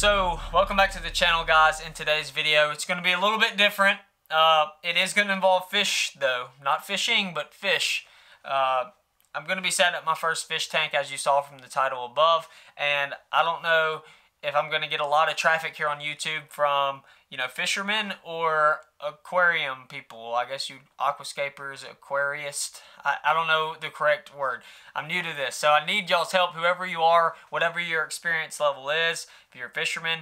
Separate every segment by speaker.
Speaker 1: So, welcome back to the channel, guys. In today's video, it's going to be a little bit different. It is going to involve fish, though. Not fishing, but fish. I'm going to be setting up my first fish tank, as you saw from the title above. And I don't know if I'm going to get a lot of traffic here on YouTube from, fishermen or aquarium people. I guess you aquascapers, aquarist. I don't know the correct word. I'm new to this, so I need y'all's help, whoever you are, whatever your experience level is. If you're a fisherman,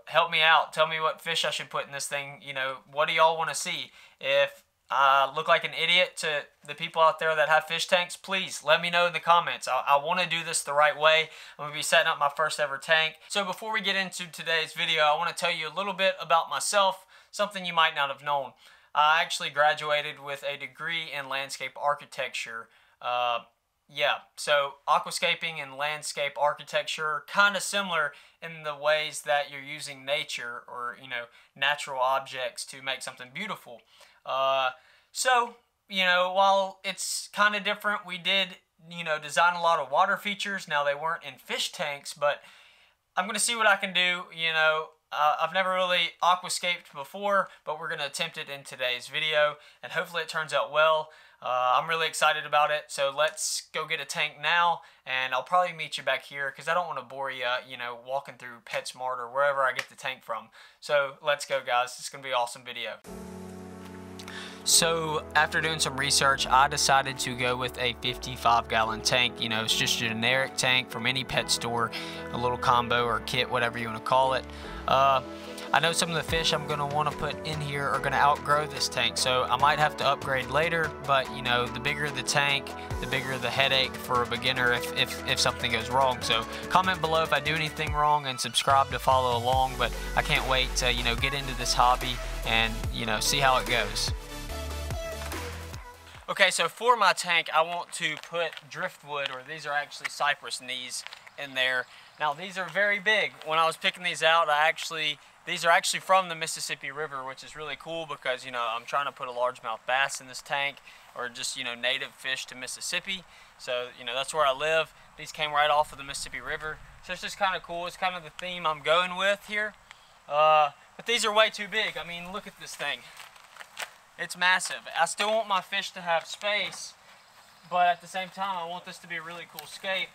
Speaker 1: help me out. Tell me what fish I should put in this thing. What do y'all want to see? If I look like an idiot to the people out there that have fish tanks, please let me know in the comments. I want to do this the right way. I'm going to be setting up my first ever tank. So before we get into today's video, I want to tell you a little bit about myself, something you might not have known. I actually graduated with a degree in landscape architecture. So aquascaping and landscape architecture are kind of similar in the ways that you're using nature or, natural objects to make something beautiful. While it's kind of different, we did, design a lot of water features. Now, they weren't in fish tanks, but I'm going to see what I can do. I've never really aquascaped before, but we're going to attempt it in today's video, and hopefully it turns out well. I'm really excited about it, so let's go get a tank now, and I'll probably meet you back here because I don't want to bore you, walking through PetSmart or wherever I get the tank from. So let's go, guys. It's going to be an awesome video. So after doing some research, I decided to go with a 55-gallon tank. It's just a generic tank from any pet store, a little combo or kit, whatever you want to call it. I know some of the fish I'm going to want to put in here are going to outgrow this tank, so I might have to upgrade later, but the bigger the tank, the bigger the headache for a beginner if something goes wrong. So comment below if I do anything wrong and subscribe to follow along, but I can't wait to get into this hobby and see how it goes. Okay, so for my tank, I want to put driftwood, or these are actually cypress knees, in there. Now, these are very big. When I was picking these out, these are actually from the Mississippi River, which is really cool because, I'm trying to put a largemouth bass in this tank, or just, native fish to Mississippi. So, that's where I live. These came right off of the Mississippi River. So it's just kind of cool. It's kind of the theme I'm going with here. But these are way too big. I mean, look at this thing. It's massive. I still want my fish to have space, but at the same time, I want this to be a really cool scape.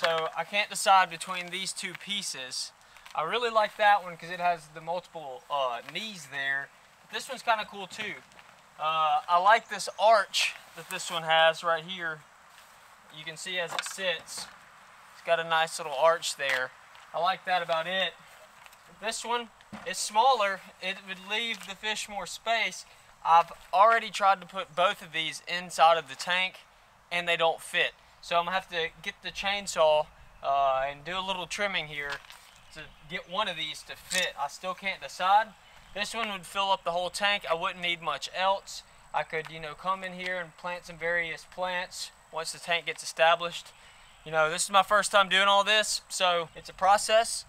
Speaker 1: So I can't decide between these two pieces. I really like that one because it has the multiple knees there. But this one's kind of cool too. I like this arch that this one has right here. You can see as it sits, it's got a nice little arch there. I like that about it. This one is smaller. It would leave the fish more space. I've already tried to put both of these inside of the tank, and they don't fit. So I'm going to have to get the chainsaw and do a little trimming here to get one of these to fit. I still can't decide. This one would fill up the whole tank. I wouldn't need much else. I could, come in here and plant some various plants once the tank gets established. This is my first time doing all this, so it's a process.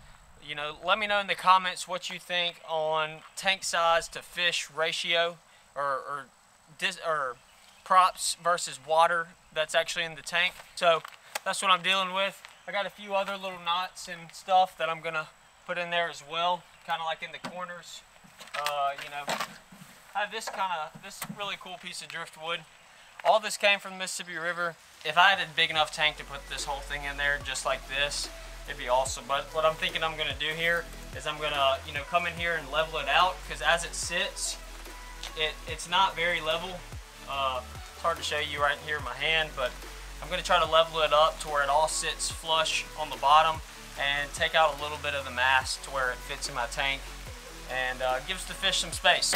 Speaker 1: Let me know in the comments what you think on tank size to fish ratio. Or props versus water that's actually in the tank. So that's what I'm dealing with. I got a few other little knots and stuff that I'm gonna put in there as well, kind of like in the corners. I have this really cool piece of driftwood. All this came from the Mississippi River. If I had a big enough tank to put this whole thing in there just like this, it'd be awesome. But what I'm thinking I'm gonna do here is I'm gonna come in here and level it out, because as it sits, it's not very level. It's hard to show you right here in my hand, but I'm going to try to level it up to where it all sits flush on the bottom and take out a little bit of the mass to where it fits in my tank and gives the fish some space.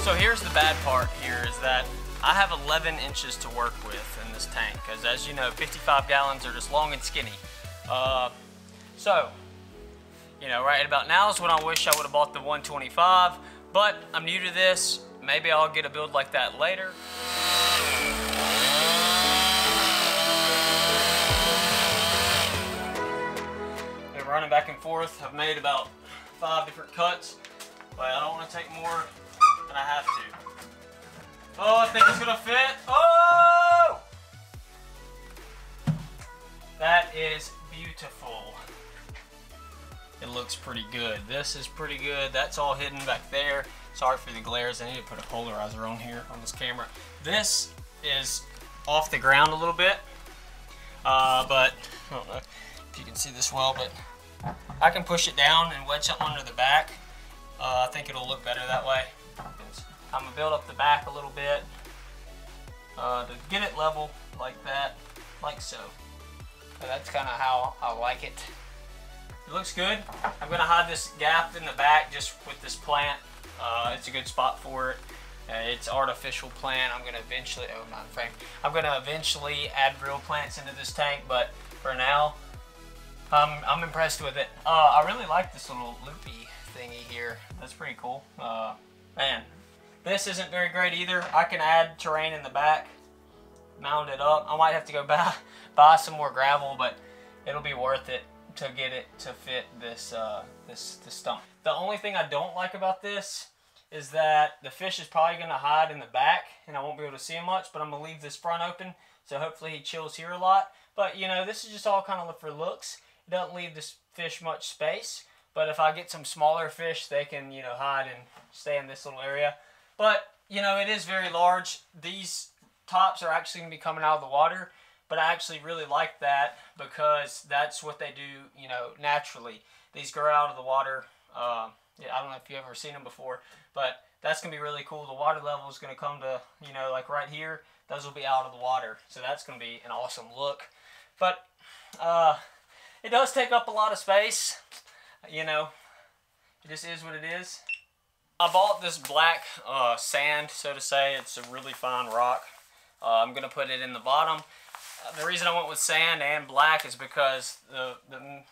Speaker 1: So here's the bad part here is that I have 11 inches to work with in this tank because, as you know, 55 gallons are just long and skinny. Right about now is when I wish I would have bought the 125, but I'm new to this. Maybe I'll get a build like that later. Been running back and forth. I've made about 5 different cuts, but I don't want to take more than I have to. Oh, I think it's gonna fit. Oh! That is beautiful. It looks pretty good. This is pretty good. That's all hidden back there. Sorry for the glares. I need to put a polarizer on here on this camera. This is off the ground a little bit, but I don't know if you can see this well, but I can push it down and wedge something under the back. I think it'll look better that way. I'm gonna build up the back a little bit to get it level like that, like so. So that's kind of how I like it. It looks good. I'm gonna hide this gap in the back just with this plant. It's a good spot for it. It's artificial plant. I'm gonna eventually, oh, not frame. I'm gonna eventually add real plants into this tank, but for now, I'm impressed with it. I really like this little loopy thingy here. That's pretty cool. Man. This isn't very great either. I can add terrain in the back, mount it up. I might have to go buy some more gravel, but it'll be worth it to get it to fit this this stump. The only thing I don't like about this is that the fish is probably going to hide in the back, and I won't be able to see him much. But I'm gonna leave this front open, so hopefully he chills here a lot. But you know, this is just all kind of for looks. It doesn't leave this fish much space. But if I get some smaller fish, they can, you know, hide and stay in this little area. But, you know, it is very large. These tops are actually going to be coming out of the water, but I actually really like that because that's what they do, you know, naturally. These grow out of the water. Yeah, I don't know if you've ever seen them before, but that's going to be really cool. The water level is going to come to, you know, like right here. Those will be out of the water, so that's going to be an awesome look. But it does take up a lot of space, you know. It just is what it is. I bought this black sand, so to say. It's a really fine rock. I'm going to put it in the bottom. The reason I went with sand and black is because the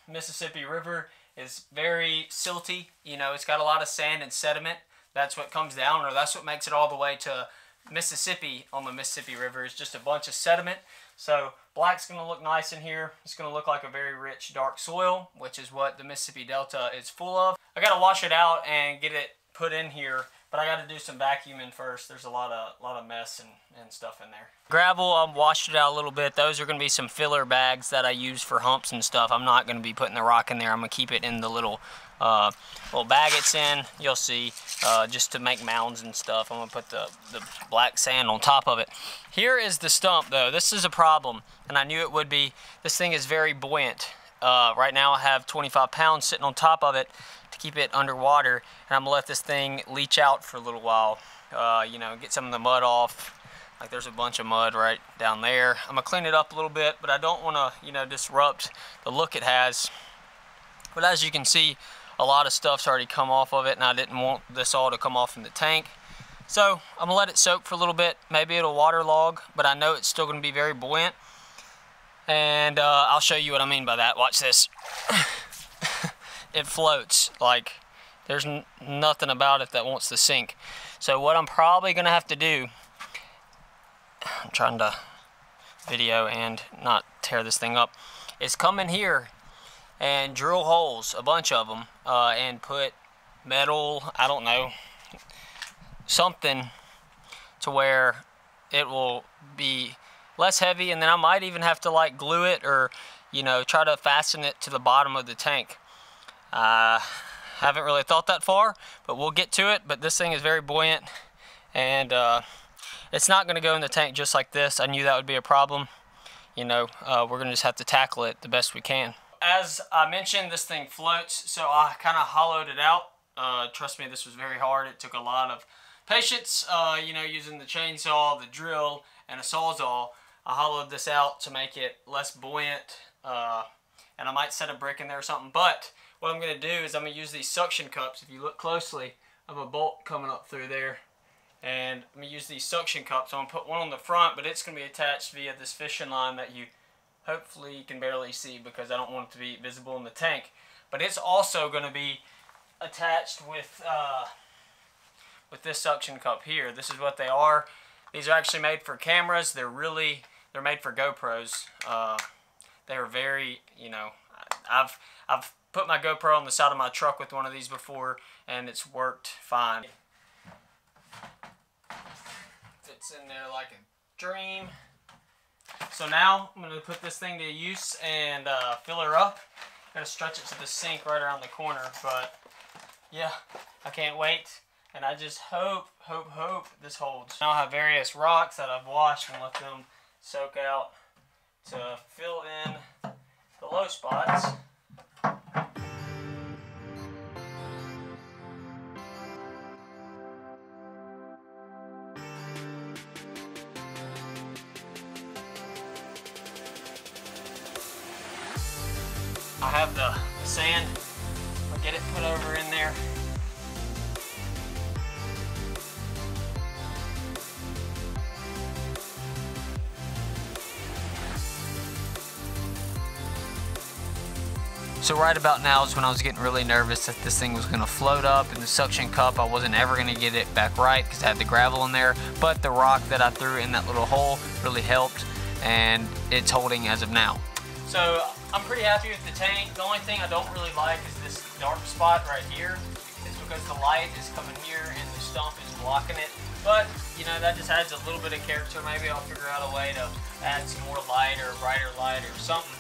Speaker 1: Mississippi River is very silty. You know, it's got a lot of sand and sediment. That's what comes down, or that's what makes it all the way to Mississippi on the Mississippi River. It's just a bunch of sediment. So black's going to look nice in here. It's going to look like a very rich dark soil, which is what the Mississippi Delta is full of. I got to wash it out and get it put in here, but I got to do some vacuuming first. There's a lot of mess and stuff in there. Gravel, I've washed it out a little bit. Those are going to be some filler bags that I use for humps and stuff. I'm not going to be putting the rock in there. I'm going to keep it in the little bag it's in. You'll see, just to make mounds and stuff. I'm going to put the black sand on top of it. Here is the stump, though. This is a problem, and I knew it would be. This thing is very buoyant. Right now I have 25 pounds sitting on top of it to keep it underwater, and I'm gonna let this thing leach out for a little while, you know, get some of the mud off. Like there's a bunch of mud right down there. I'm gonna clean it up a little bit, but I don't want to, you know, disrupt the look it has. But as you can see, a lot of stuff's already come off of it, and I didn't want this all to come off in the tank. So I'm gonna let it soak for a little bit. Maybe it'll waterlog, but I know it's still gonna be very buoyant. And I'll show you what I mean by that. Watch this. It floats. Like, there's nothing about it that wants to sink. So what I'm probably going to have to do, I'm trying to video and not tear this thing up, is come in here and drill holes, a bunch of them, and put metal, I don't know, something to where it will be less heavy, and then I might even have to like glue it or, you know, try to fasten it to the bottom of the tank. Haven't really thought that far, but we'll get to it. But this thing is very buoyant, and it's not going to go in the tank just like this. I knew that would be a problem. You know, we're going to just have to tackle it the best we can. As I mentioned, this thing floats, so I kind of hollowed it out. Trust me, this was very hard. It took a lot of patience, you know, using the chainsaw, the drill, and a sawzall. I hollowed this out to make it less buoyant, and I might set a brick in there or something. But what I'm going to do is I'm going to use these suction cups. If you look closely, I have a bolt coming up through there, and I'm going to use these suction cups. I'm going to put one on the front, but it's going to be attached via this fishing line that you hopefully can barely see because I don't want it to be visible in the tank. But it's also going to be attached with this suction cup here. This is what they are. These are actually made for cameras. They're made for GoPros. They are very, you know, I've put my GoPro on the side of my truck with one of these before, and it's worked fine. Fits in there like a dream. So now I'm going to put this thing to use and fill her up. Got to stretch it to the sink right around the corner, but yeah, I can't wait. And I just hope this holds. Now I have various rocks that I've washed and let them soak out to fill in the low spots. I have the sand. I'll get it put over in there. So right about now is when I was getting really nervous that this thing was going to float up in the suction cup. I wasn't ever going to get it back right because I had the gravel in there, but the rock that I threw in that little hole really helped, and it's holding as of now. So I'm pretty happy with the tank. The only thing I don't really like is this dark spot right here. It's because the light is coming here and the stump is blocking it. But, you know, that just adds a little bit of character. Maybe I'll figure out a way to add some more light or brighter light or something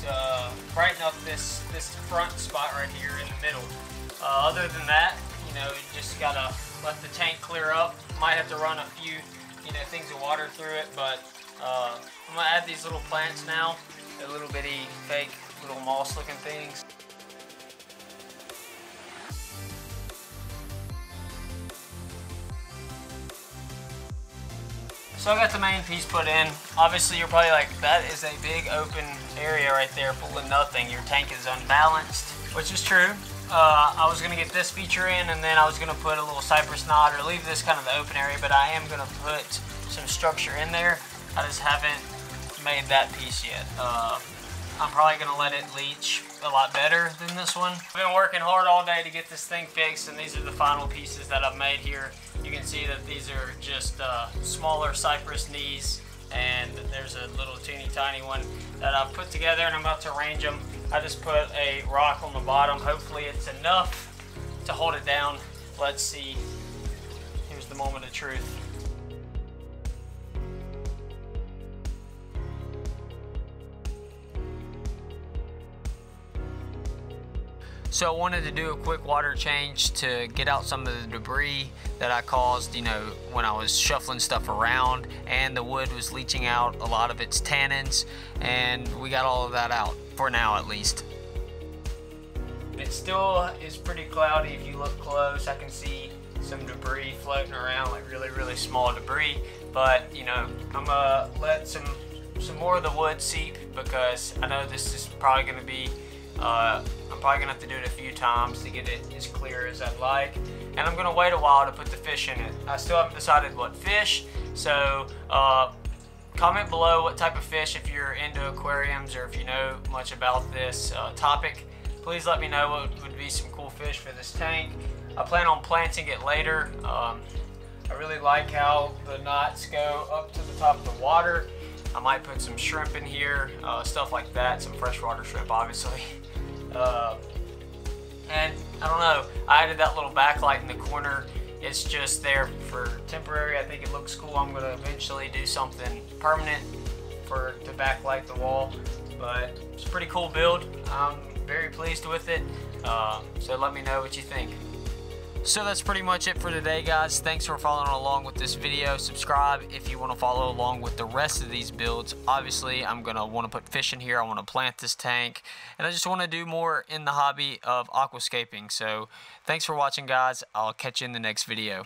Speaker 1: to brighten up this front spot right here in the middle. Other than that, you know, you just gotta let the tank clear up. Might have to run a few, you know, things of water through it, but I'm gonna add these little plants now. They're little bitty fake little moss looking things. So I got the main piece put in. Obviously you're probably like, that is a big open area right there full of nothing. Your tank is unbalanced, which is true. I was gonna get this feature in, and then I was gonna put a little cypress knot or leave this kind of the open area, but I am gonna put some structure in there. I just haven't made that piece yet. I'm probably gonna let it leach a lot better than this one. I've been working hard all day to get this thing fixed, and these are the final pieces that I've made here. You can see that these are just smaller cypress knees, and there's a little teeny tiny one that I've put together, and I'm about to arrange them. I just put a rock on the bottom. Hopefully it's enough to hold it down. Let's see. Here's the moment of truth. So I wanted to do a quick water change to get out some of the debris that I caused, you know, when I was shuffling stuff around, and the wood was leaching out a lot of its tannins, and we got all of that out, for now at least. It still is pretty cloudy. If you look close, I can see some debris floating around, like really small debris, but you know, I'm gonna let some more of the wood seep, because I know this is probably gonna be I'm probably gonna have to do it a few times to get it as clear as I'd like, and I'm gonna wait a while to put the fish in it. I still haven't decided what fish, so comment below what type of fish, if you're into aquariums or if you know much about this topic. Please let me know what would be some cool fish for this tank. I plan on planting it later. I really like how the knots go up to the top of the water. I might put some shrimp in here, stuff like that, some freshwater shrimp obviously. And I don't know, I added that little backlight in the corner. It's just there for temporary. I think it looks cool. I'm gonna eventually do something permanent to backlight the wall, but it's a pretty cool build. I'm very pleased with it, so let me know what you think. So that's pretty much it for today, guys. Thanks for following along with this video. Subscribe if you want to follow along with the rest of these builds. Obviously, I'm going to want to put fish in here. I want to plant this tank, and I just want to do more in the hobby of aquascaping. So thanks for watching, guys. I'll catch you in the next video.